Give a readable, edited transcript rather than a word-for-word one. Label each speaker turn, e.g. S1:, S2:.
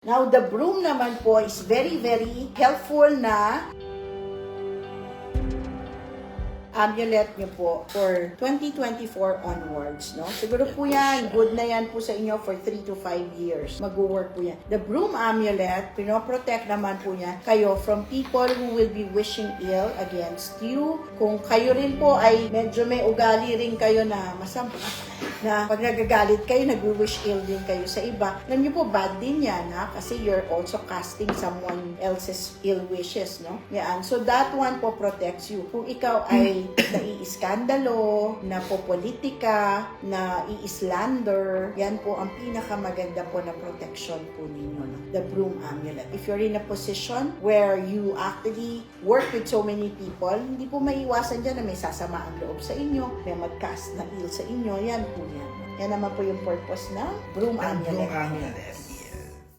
S1: Now, the broom naman po is very, very helpful na amulet nyo po for 2024 onwards, no? Siguro po yan, good na yan po sa inyo for 3 to 5 years. Mag-work po yan. The broom amulet, pinoprotect naman po niya kayo from people who will be wishing ill against you. Kung kayo rin po ay medyo may ugali rin kayo na masama, na pag nagagalit kayo, nag-wish ill din kayo sa iba. Alam niyo po, bad din yan, ha? Kasi you're also casting someone else's ill wishes, no? Yan. So, that one po protects you. Kung ikaw ay naiiskandalo, na popolitika, na i-slander, yan po ang pinakamaganda po na protection po ninyo, no? The broom amulet. If you're in a position where you actually work with so many people, hindi po maiiwasan dyan na may sasama ang loob sa inyo, may mag-cast na ill sa inyo, yan po yan. Yan naman po yung purpose ng broom amulet.
S2: Broom amulet.